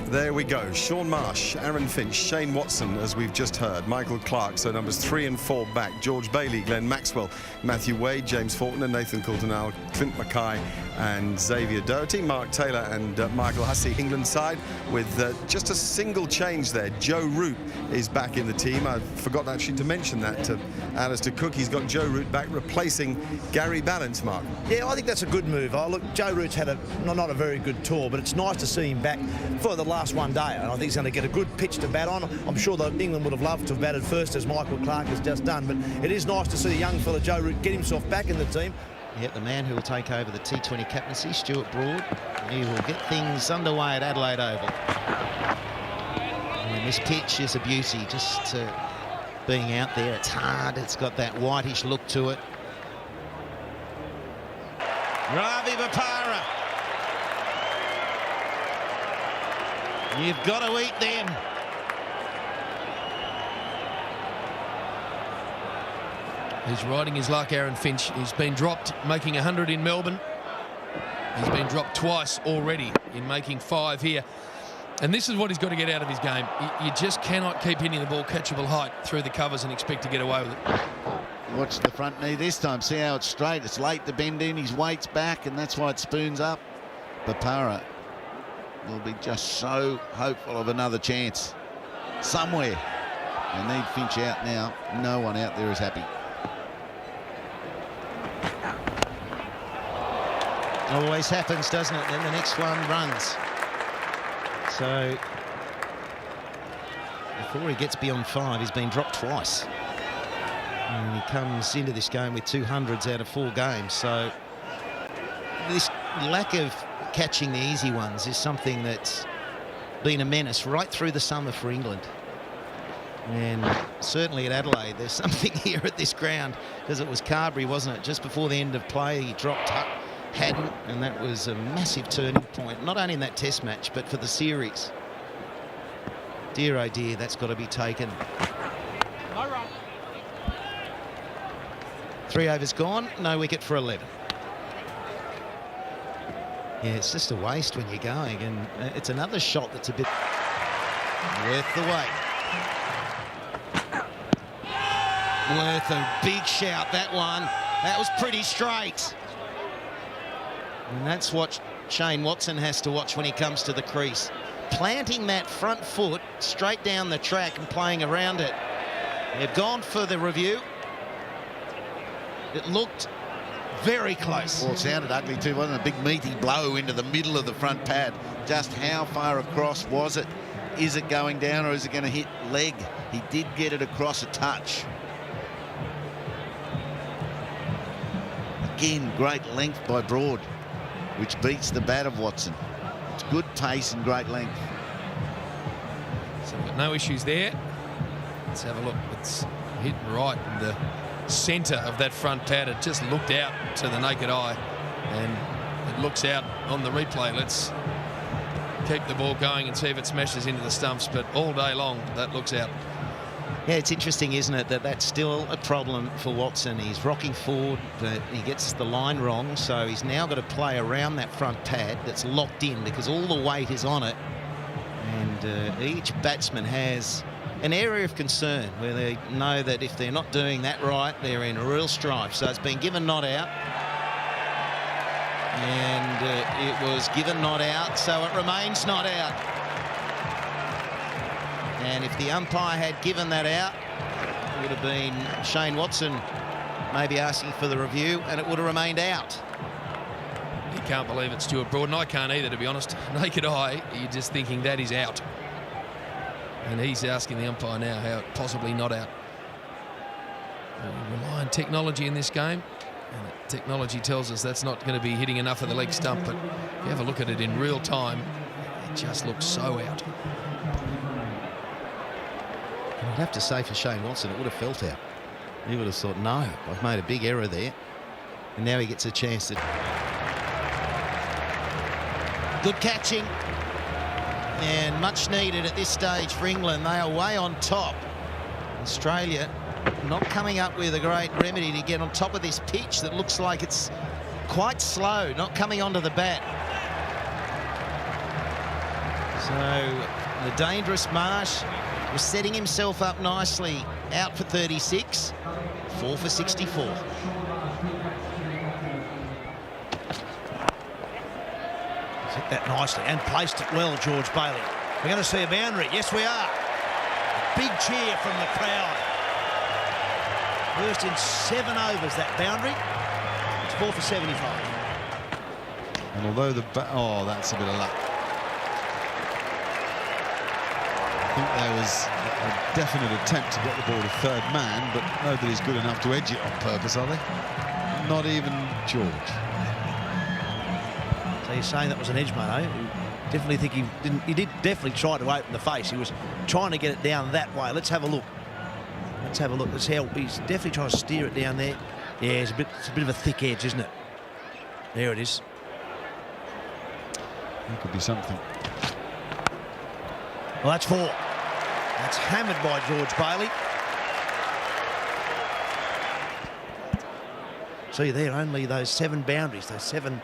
There we go. Sean Marsh, Aaron Finch, Shane Watson, as we've just heard, Michael Clark, so numbers 3 and 4 back, George Bailey, Glenn Maxwell, Matthew Wade, James Faulkner, Nathan Coulter-Nile, Clint Mackay and Xavier Doherty, Mark Taylor and Michael Hussey. England side with just a single change there. Joe Root is back in the team. I forgot actually to mention that to Alistair Cook. He's got Joe Root back replacing Gary Ballance, Mark. Yeah, I think that's a good move. Look, Joe Root's had not a very good tour, but it's nice to see him back for the last one day. And I think he's going to get a good pitch to bat on. I'm sure that England would have loved to have batted first, as Michael Clark has just done, but it is nice to see the young fella Joe Root get himself back in the team. Yep, the man who will take over the T20 captaincy, Stuart Broad. He will get things underway at Adelaide Oval. And this pitch is a beauty, just being out there. It's hard, it's got that whitish look to it. Ravi Bopara. You've got to eat them. He's riding his luck, Aaron Finch. He's been dropped making 100 in Melbourne. He's been dropped twice already in making 5 here. And this is what he's got to get out of his game. You just cannot keep hitting the ball catchable height through the covers and expect to get away with it. Watch the front knee this time. See how it's straight. It's late to bend in. His weight's back, and that's why it spoons up. Bopara will be just so hopeful of another chance somewhere. They need Finch out now. No one out there is happy. Always happens, doesn't it? Then the next one runs. So before he gets beyond 5, he's been dropped twice. And he comes into this game with 200s out of 4 games. So this lack of catching the easy ones is something that's been a menace right through the summer for England. And certainly at Adelaide, there's something here at this ground, because it was Carberry, wasn't it? Just before the end of play, he dropped Hadden, and that was a massive turning point, not only in that test match, but for the series. Dear, oh dear, that's got to be taken. No run. 3 overs gone, no wicket for 11. Yeah, it's just a waste when you're going, and it's another shot that's a bit worth the wait. Worth a big shout, that one. That was pretty straight. And that's what Shane Watson has to watch when he comes to the crease. Planting that front foot straight down the track and playing around it. They've gone for the review. It looked very close. Well, it sounded ugly too, wasn't it? A big meaty blow into the middle of the front pad. Just how far across was it? Is it going down, or is it going to hit leg? He did get it across a touch. Again, great length by Broad, which beats the bat of Watson. It's good pace and great length. So we've got no issues there. Let's have a look. It's hit right in the centre of that front pad. It just looked out to the naked eye, and it looks out on the replay. Let's keep the ball going and see if it smashes into the stumps, but all day long that looks out. Yeah, it's interesting, isn't it, that that's still a problem for Watson. He's rocking forward, but he gets the line wrong, so he's now got to play around that front pad that's locked in because all the weight is on it. And each batsman has an area of concern where they know that if they're not doing that right, they're in a real strife. So it's been given not out. And it was given not out, so it remains not out. And if the umpire had given that out, it would have been Shane Watson maybe asking for the review, and it would have remained out. You can't believe it, Stuart Broad, and I can't either, to be honest. Naked eye, you're just thinking that is out. And he's asking the umpire now how it possibly not out. We rely on technology in this game, and technology tells us that's not going to be hitting enough of the leg stump, but if you have a look at it in real time, it just looks so out. I'd have to say for Shane Watson, it would have felt out. He would have thought, no, I've made a big error there. And now he gets a chance to... Good catching. And much needed at this stage for England. They are way on top. Australia not coming up with a great remedy to get on top of this pitch that looks like it's quite slow, not coming onto the bat. So the dangerous Marsh was setting himself up nicely. Out for 36, 4 for 64. Hit that nicely and placed it well, George Bailey. We're going to see a boundary. Yes, we are. A big cheer from the crowd. First in 7 overs, that boundary. It's 4 for 75. And although oh, that's a bit of luck. I think there was a definite attempt to get the ball to third man, but nobody's good enough to edge it on purpose, are they? Not even George. So you're saying that was an edge, mate, eh? Definitely think he didn't. He did definitely try to open the face. He was trying to get it down that way. Let's have a look. Let's have a look. That's how he's definitely trying to steer it down there. Yeah, it's a bit of a thick edge, isn't it? There it is. That could be something. Well, that's 4. That's hammered by George Bailey. See there, only those 7 boundaries, those 7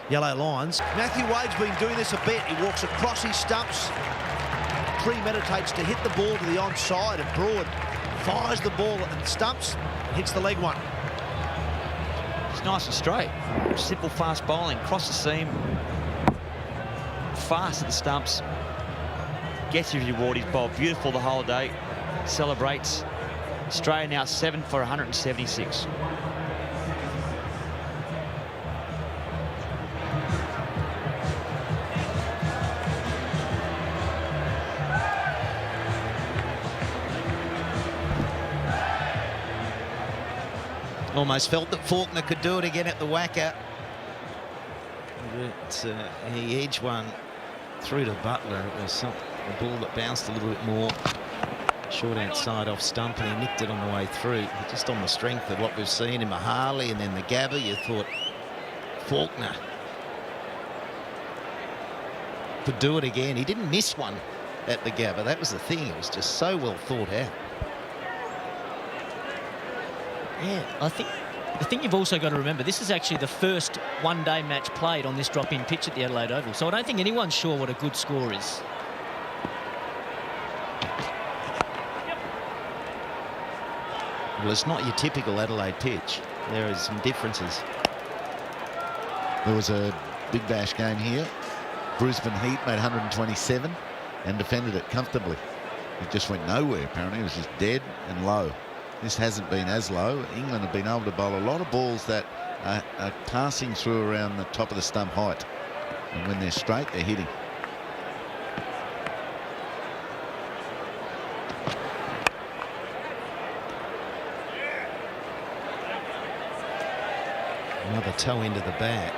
yellow lines. Matthew Wade's been doing this a bit. He walks across his stumps, premeditates to hit the ball to the onside, and Broad fires the ball at the stumps and hits the leg one. It's nice and straight. Simple, fast bowling. Cross the seam. Fast at the stumps. Gets his reward. He's bowled beautiful the whole day. Celebrates. Australia now 7 for 176. Almost felt that Faulkner could do it again at the whacker. But he edged one through to Butler. It was a ball that bounced a little bit more short outside off stump, and he nicked it on the way through. Just on the strength of what we've seen in Mahali and then the Gabba, you thought Faulkner could do it again. He didn't miss one at the Gabba. That was the thing. It was just so well thought out. Yeah, I think the thing you've also got to remember, this is actually the first one-day match played on this drop-in pitch at the Adelaide Oval, so I don't think anyone's sure what a good score is. Well, it's not your typical Adelaide pitch. There are some differences. There was a big bash game here. Brisbane Heat made 127 and defended it comfortably. It just went nowhere, apparently. It was just dead and low. This hasn't been as low. England have been able to bowl a lot of balls that are passing through around the top of the stump height. And when they're straight, they're hitting. Another toe into the bat.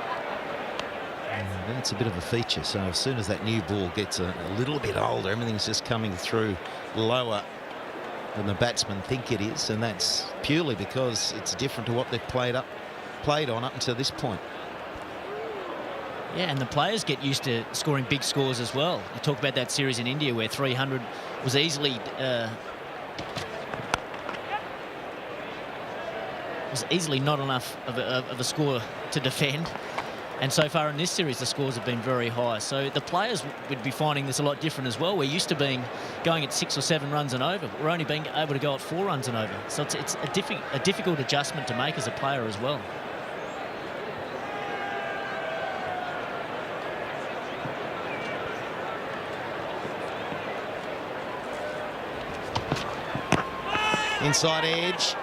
And that's a bit of a feature. So as soon as that new ball gets a little bit older, everything's just coming through lower than the batsmen think it is, and that's purely because it's different to what they've played on up until this point. Yeah, and the players get used to scoring big scores as well. You talk about that series in India where 300 was easily not enough of a score to defend. And so far in this series, the scores have been very high. So the players would be finding this a lot different as well. We're used to going at 6 or 7 runs and over. We're only being able to go at 4 runs and over. So it's a difficult adjustment to make as a player as well. Inside edge.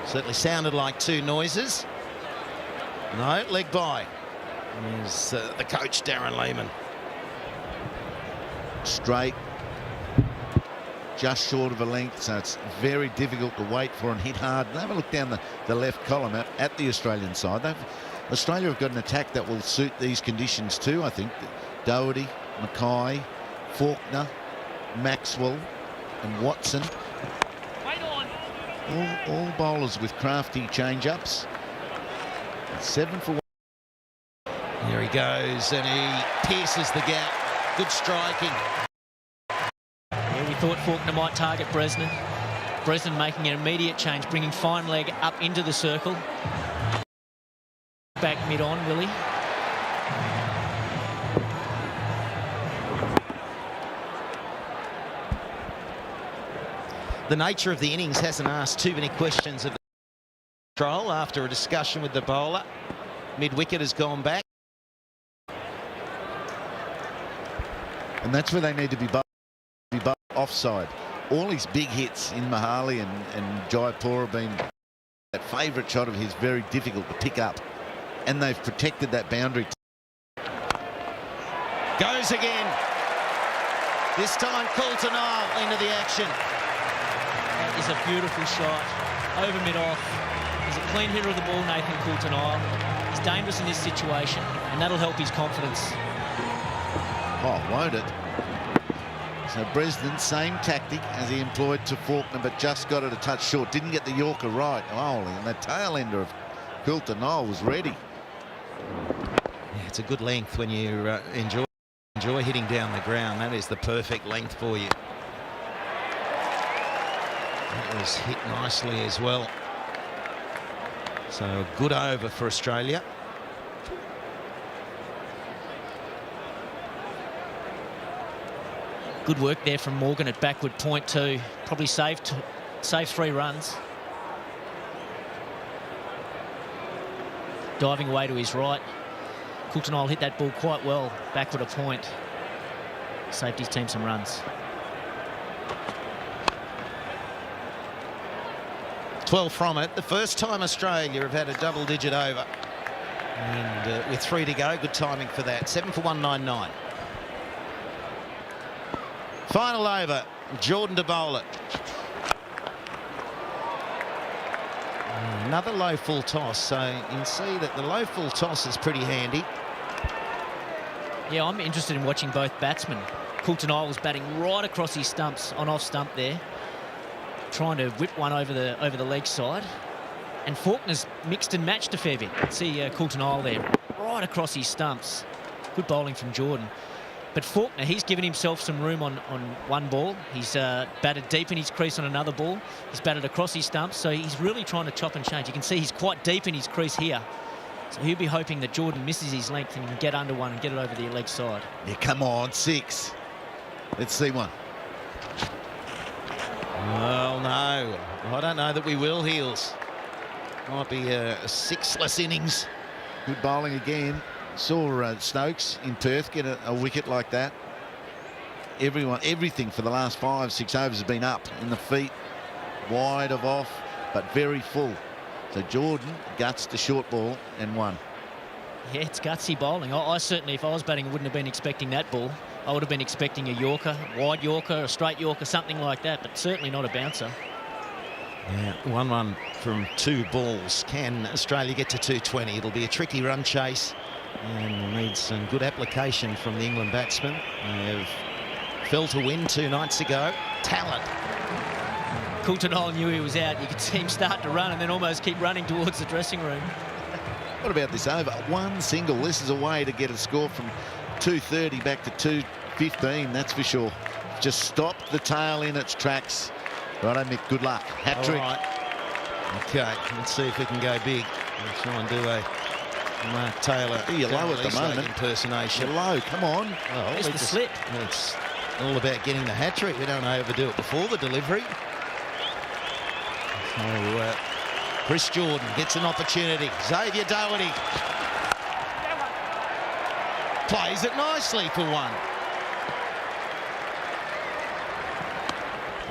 Certainly sounded like 2 noises. No, leg by. There's the coach, Darren Lehman. Straight, just short of a length, so it's very difficult to wait for and hit hard. And have a look down the left column at the Australian side. Australia have got an attack that will suit these conditions too, I think. Doherty, Mackay, Faulkner, Maxwell and Watson. All bowlers with crafty change-ups. 7 for 1. Here he goes, and he pierces the gap. Good striking. Yeah, we thought Faulkner might target Bresnan. Bresnan making an immediate change, bringing fine leg up into the circle. Back mid-on, Willie. the nature of the innings hasn't asked too many questions of the control after a discussion with the bowler. Mid-wicket has gone back. And that's where they need to be offside. All his big hits in Mahali and Jaipur have been that favourite shot of his, very difficult to pick up. And they've protected that boundary. Goes again. This time Coulter-Nile into the action. That is a beautiful shot. Over mid-off. He's a clean hitter of the ball, Nathan Coulter-Nile. He's dangerous in this situation, and that'll help his confidence. Oh, won't it? So Bresnan, same tactic as he employed to Faulkner, but just got it a touch short. Didn't get the Yorker right. Oh, and the tail ender of Coulter-Nile was ready. Yeah, it's a good length when you enjoy hitting down the ground. That is the perfect length for you. That was hit nicely as well. So a good over for Australia. Good work there from Morgan at backward point too. Probably saved 3 runs. Diving away to his right. Coulter-Nile hit that ball quite well backward a point. Saved his team some runs. 12 from it. The first time Australia have had a double-digit over. And with 3 to go, good timing for that. 7 for 199. Final over, Jordan to bowl it. Another low full toss, so you can see that the low full toss is pretty handy. Yeah, I'm interested in watching both batsmen. Coulter-Nile was batting right across his stumps on off stump there, trying to whip one over the leg side. And Faulkner's mixed and matched a fair bit. See Coulter-Nile there, right across his stumps. Good bowling from Jordan. But Faulkner, he's given himself some room on one ball. He's batted deep in his crease on another ball. He's batted across his stumps, so he's really trying to chop and change. You can see he's quite deep in his crease here. So he'll be hoping that Jordan misses his length and can get under one and get it over the leg side. Yeah, come on, 6. Let's see one. Well, no. I don't know that we will, Heels. Might be a 6-less innings. Good bowling again. Saw Stokes in Perth get a wicket like that. Everything for the last 5-6 overs has been up in the feet, wide of off, but very full. So Jordan guts the short ball and won. Yeah, it's gutsy bowling. I certainly, if I was batting, wouldn't have been expecting that ball. I would have been expecting a Yorker, wide Yorker, a straight Yorker, something like that, but certainly not a bouncer. Yeah, 1-1 from 2 balls. Can Australia get to 220? It'll be a tricky run chase and need some good application from the England batsmen. They've felt a win 2 nights ago. Talent. Coulter-Nile knew he was out. You could see him start to run and then almost keep running towards the dressing room. What about this over? 1 single. This is a way to get a score from 230 back to 215, that's for sure. Just stop the tail in its tracks. Righto, Mick, good luck. Hat-trick. All right. Okay, let's see if we can go big. We'll try and do a Mark Taylor. You're low at the moment. Impersonation. You're low, come on. Oh, it's the slip. It's all about getting the hat-trick. We don't overdo it before the delivery. So, Chris Jordan gets an opportunity. Xavier Doherty plays it nicely for 1.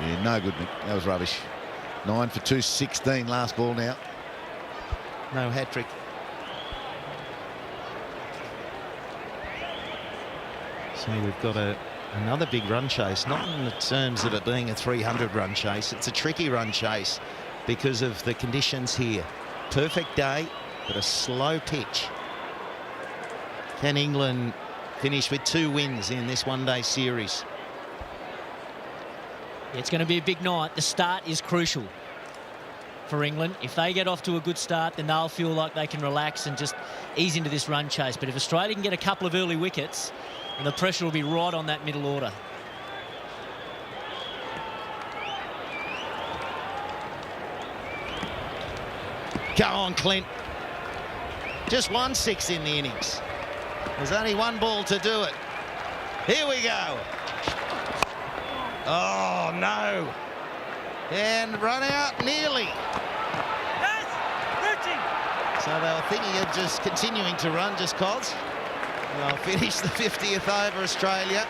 Yeah, no good, Mick. That was rubbish. 9 for 216, last ball now. No hat-trick. So we've got another big run chase, not in the terms of it being a 300-run chase. It's a tricky run chase because of the conditions here. Perfect day, but a slow pitch. Can England finish with 2 wins in this one-day series? It's going to be a big night. The start is crucial for England. If they get off to a good start, then they'll feel like they can relax and just ease into this run chase. But if Australia can get a couple of early wickets, and the pressure will be right on that middle order. Go on, Clint. Just 1 6 in the innings. There's only 1 ball to do it. Here we go. Oh, no. And run out nearly. So they were thinking of just continuing to run just cause. They'll finish the 50th over Australia.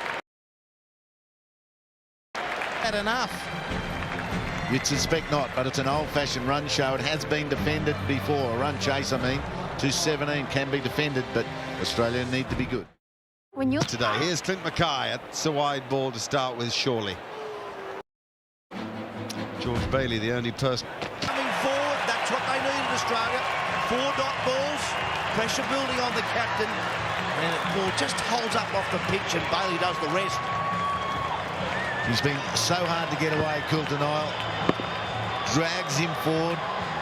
Had enough. You'd suspect not, but it's an old-fashioned run show. It has been defended before. A run chase, I mean. 2:17 can be defended, but Australia need to be good. When you're today, here's Clint Mackay. It's a wide ball to start with, surely. George Bailey, the only person. Coming forward, that's what they need in Australia. 4 dot balls, pressure building on the captain, and the ball just holds up off the pitch and Bailey does the rest. He's been so hard to get away, Coulter Nile. Drags him forward.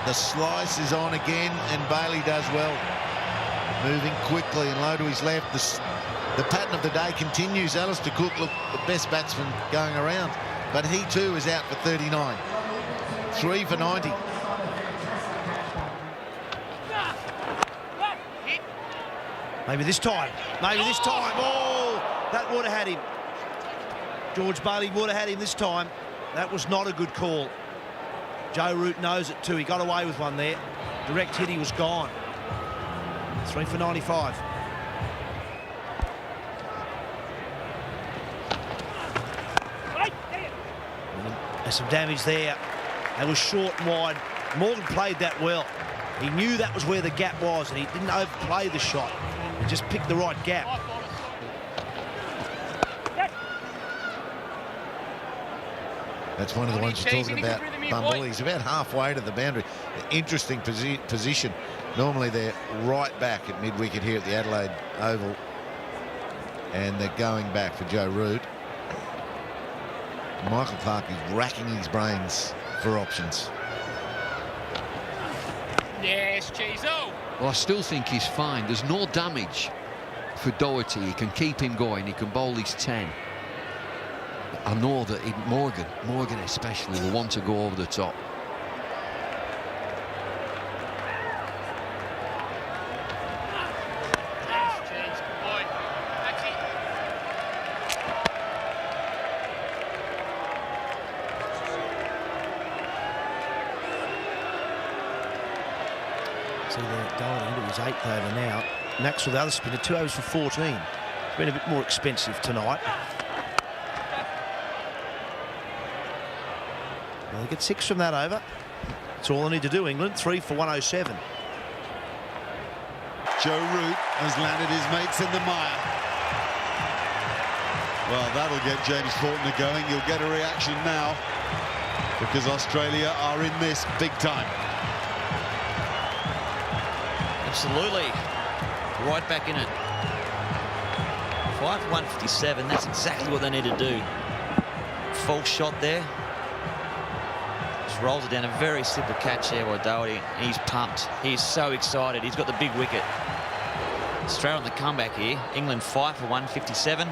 The slice is on again, and Bailey does well. Moving quickly and low to his left. The pattern of the day continues. Alistair Cook looked the best batsman going around, but he too is out for 39. 3 for 90. Maybe this time. Maybe this time. Oh, that would have had him. George Bailey would have had him this time. That was not a good call. Joe Root knows it too. He got away with one there. Direct hit, he was gone. 3 for 95. There's some damage there. They were short and wide. Morgan played that well. He knew that was where the gap was, and he didn't overplay the shot. He just picked the right gap. That's one of the ones you're talking about, Bumble. He's about halfway to the boundary. Interesting position. Normally they're right back at mid-wicket here at the Adelaide Oval. And they're going back for Joe Root. Michael Clark is racking his brains for options. Yes, Chizo. Well, I still think he's fine. There's no damage for Doherty. He can keep him going. He can bowl his 10. I know that Morgan especially, will want to go over the top. See, they're going into his 8th over now. Maxwell, the other spinner, 2 overs for 14. It's been a bit more expensive tonight. Well, they get 6 from that over. That's all they need to do, England. 3 for 107. Joe Root has landed his mates in the mire. Well, that'll get James Fortner going. You'll get a reaction now because Australia are in this big time. Absolutely. Right back in it. 5 for 157. That's exactly what they need to do. False shot there. Just rolls it down. A very simple catch there by Doherty. He's pumped. He's so excited. He's got the big wicket. Straight on the comeback here. England 5 for 157.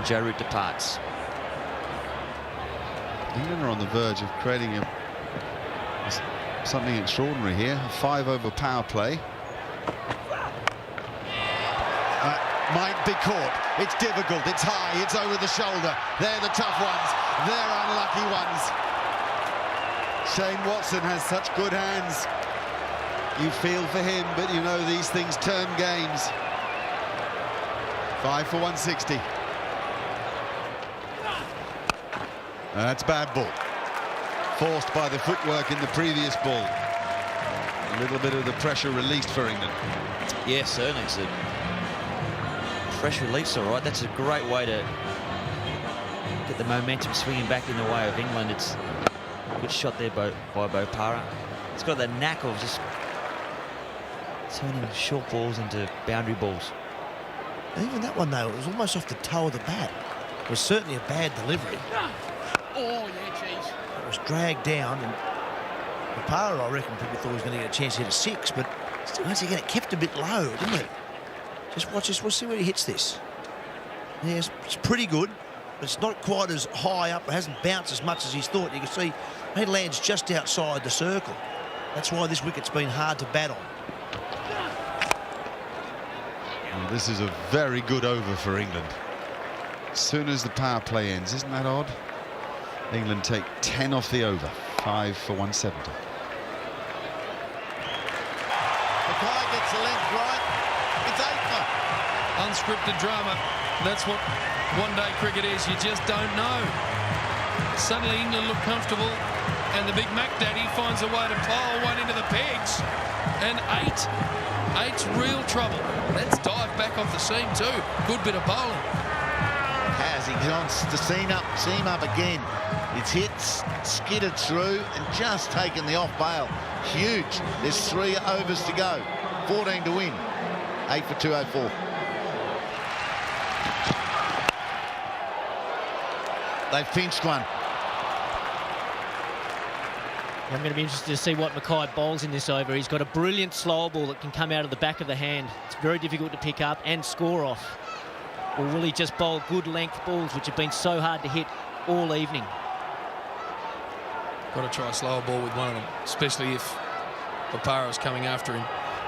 Joe Root departs. England are on the verge of creating something extraordinary here. A 5-over power play. Might be caught. It's difficult. It's high. It's over the shoulder. They're the tough ones. They're unlucky ones. Shane Watson has such good hands. You feel for him, but you know these things turn games. 5 for 160. That's bad ball. Forced by the footwork in the previous ball. A little bit of the pressure released for England. Yeah, certainly. It's a fresh release, all right. That's a great way to get the momentum swinging back in the way of England. It's a good shot there by Bopara. It's got the knack of just turning short balls into boundary balls. Even that one, though, it was almost off the toe of the bat. It was certainly a bad delivery. Oh, yeah, geez. It was dragged down, and Bopara, I reckon people thought he was going to get a chance to hit a 6, but once again, it kept a bit low, didn't it? Just watch this. We'll see where he hits this. Yeah, it's pretty good, but it's not quite as high up. It hasn't bounced as much as he's thought. You can see he lands just outside the circle. That's why this wicket's been hard to bat on. Well, this is a very good over for England. As soon as the power play ends, isn't that odd? England take 10 off the over, 5 for 170. Mackay gets the length right. It's 8-for. Unscripted drama. That's what one-day cricket is. You just don't know. Suddenly England look comfortable, and the big Mac Daddy finds a way to pile one into the pegs. And eight's real trouble. Let's dive back off the seam too. Good bit of bowling. He wants to seam up again. It's hit, skidded through, and just taken the off bail. Huge. There's 3 overs to go. 14 to win. 8 for 204. They've pinched one. I'm going to be interested to see what Mackay bowls in this over. He's got a brilliant slow ball that can come out of the back of the hand. It's very difficult to pick up and score off. Or will he just bowl good length balls, which have been so hard to hit all evening? Got to try a slower ball with one of them, especially if Papara's coming after him.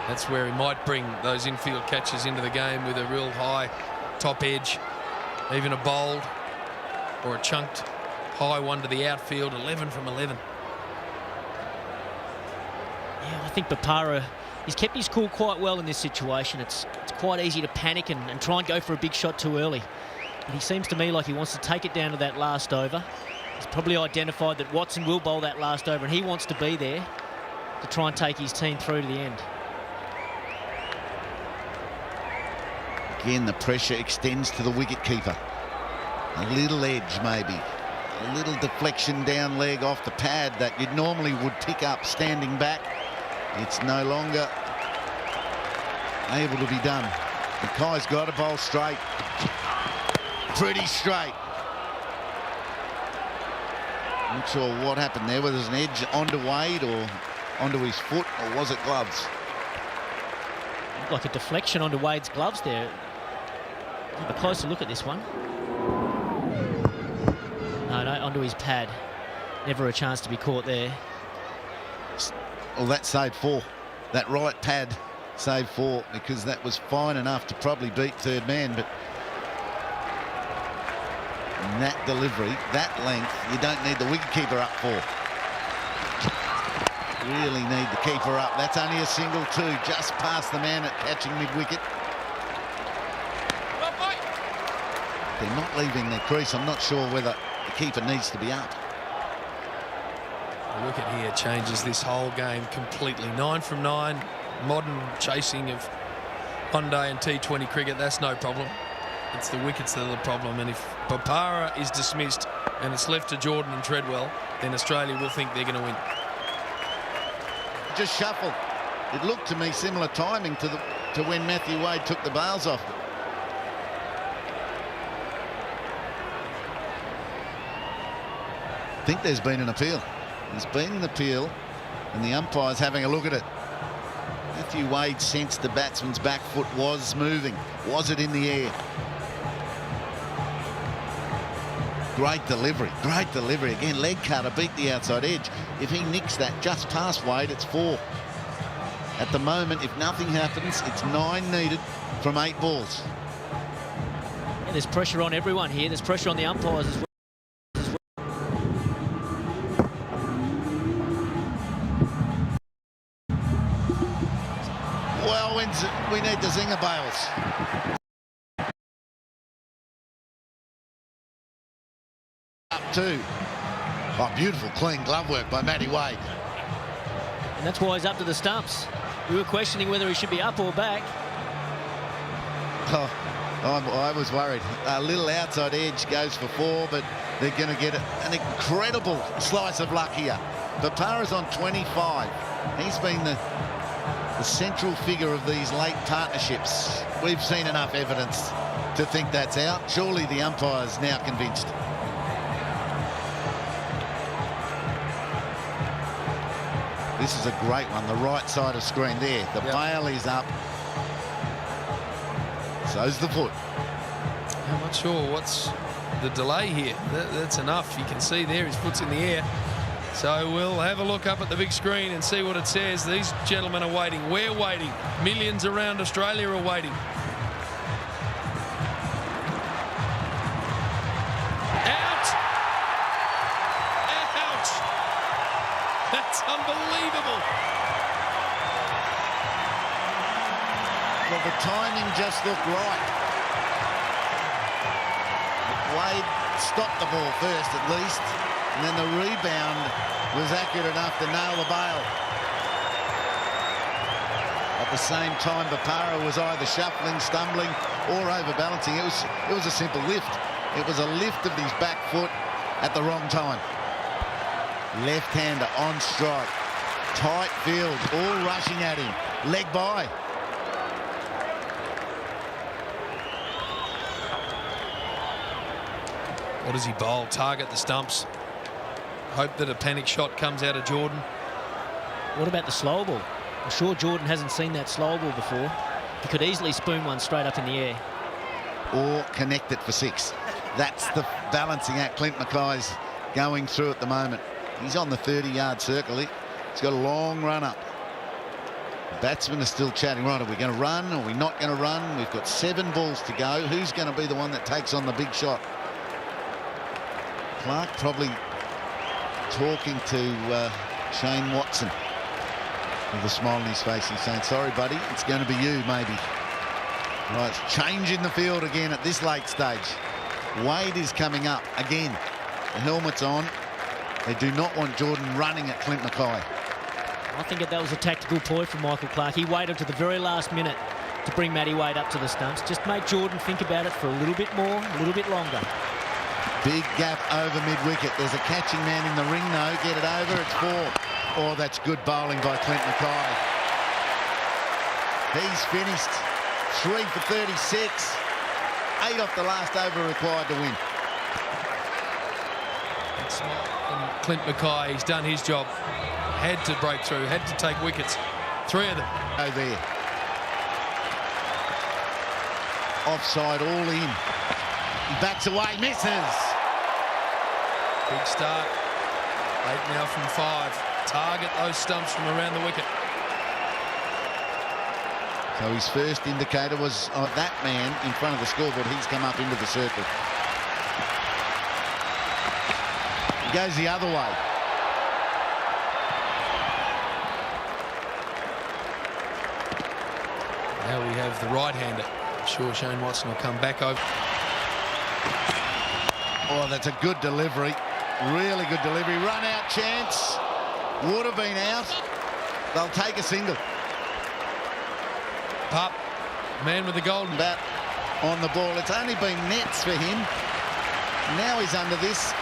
That's where he might bring those infield catches into the game with a real high top edge, even a bowled or a chunked high one to the outfield. 11 from 11. Yeah, I think Papara, he's kept his cool quite well in this situation. It's quite easy to panic and try and go for a big shot too early. But he seems to me like he wants to take it down to that last over. He's probably identified that Watson will bowl that last over, and he wants to be there to try and take his team through to the end. Again, the pressure extends to the wicketkeeper. A little edge, maybe. A little deflection down leg off the pad that you normally would pick up standing back. It's no longer able to be done. Mackay's got to bowl straight. Pretty straight. Not sure what happened there, whether there's an edge onto Wade or onto his foot, or was it gloves? Looked like a deflection onto Wade's gloves there. Have a closer look at this one. No, onto his pad. Never a chance to be caught there. Well, that saved 4. That right pad saved 4, because that was fine enough to probably beat third man, but in that delivery, that length, you don't need the wicketkeeper up for. Really need the keeper up. That's only a single 2, just past the man at catching mid-wicket. They're not leaving their crease. I'm not sure whether the keeper needs to be up. The wicket here changes this whole game completely. 9 from 9. Modern chasing of one-day and T20 cricket, that's no problem. It's the wickets that are the problem, and if Papara is dismissed and it's left to Jordan and Treadwell, then Australia will think they're going to win. Just shuffled. It looked to me similar timing to when Matthew Wade took the bails off. I think there's been an appeal. There's been an appeal, and the umpire's having a look at it. Matthew Wade sensed the batsman's back foot was moving. Was it in the air? Great delivery, great delivery. Again, leg cutter beat the outside edge. If he nicks that just past Wade, it's 4. At the moment, if nothing happens, it's 9 needed from 8 balls. Yeah, there's pressure on everyone here. There's pressure on the umpires as well. Well, we need the zinger bails. Up 2. Oh, beautiful clean glove work by Matty Wade. And that's why he's up to the stumps. We were questioning whether he should be up or back. Oh, I was worried. A little outside edge goes for 4, but they're going to get an incredible slice of luck here. Papara's on 25. He's been the central figure of these late partnerships. We've seen enough evidence to think that's out. Surely the umpire's now convinced. This is a great one, the right side of screen there. The bail is up. So's the foot. I'm not sure what's the delay here. That's enough. You can see there his foot's in the air. So we'll have a look up at the big screen and see what it says. These gentlemen are waiting. We're waiting. Millions around Australia are waiting. Out! That's unbelievable. Well, the timing just looked right. Wade stopped the ball first at least, and then the rebound was accurate enough to nail the bail. At the same time, Bapara was either shuffling, stumbling, or overbalancing. It was a simple lift. It was a lift of his back foot at the wrong time. Left-hander on strike. Tight field, all rushing at him. Leg by. What does he bowl? Target the stumps. Hope that a panic shot comes out of Jordan. What about the slow ball? I'm sure Jordan hasn't seen that slow ball before. He could easily spoon one straight up in the air. Or connect it for 6. That's the balancing act Clint Mackay's going through at the moment. He's on the 30-yard circle. He's got a long run up. The batsmen are still chatting. Right, are we going to run? Are we not going to run? We've got 7 balls to go. Who's going to be the one that takes on the big shot? Clark probably talking to Shane Watson with a smile on his face. He's saying, sorry, buddy, it's going to be you, maybe. Right, it's changing the field again at this late stage. Wade is coming up again. The helmet's on. They do not want Jordan running at Clint Mackay. I think that was a tactical ploy from Michael Clark. He waited to the very last minute to bring Matty Wade up to the stumps. Just make Jordan think about it for a little bit more, a little bit longer. Big gap over mid-wicket. There's a catching man in the ring, though. Get it over. It's 4. Oh, that's good bowling by Clint Mackay. He's finished. 3 for 36. 8 off the last over required to win. And Clint Mackay, he's done his job. Had to break through, had to take wickets. 3 of them. Oh, there. Offside all in. He backs away, misses. Big start. 8 now from 5. Target those stumps from around the wicket. So his first indicator was that man in front of the scoreboard. He's come up into the circle. He goes the other way. Now we have the right-hander. I'm sure Shane Watson will come back over. Oh, that's a good delivery. Really good delivery. Run-out chance. Would have been out. They'll take a single. Pup, man with the golden bat on the ball. It's only been nets for him. Now he's under this.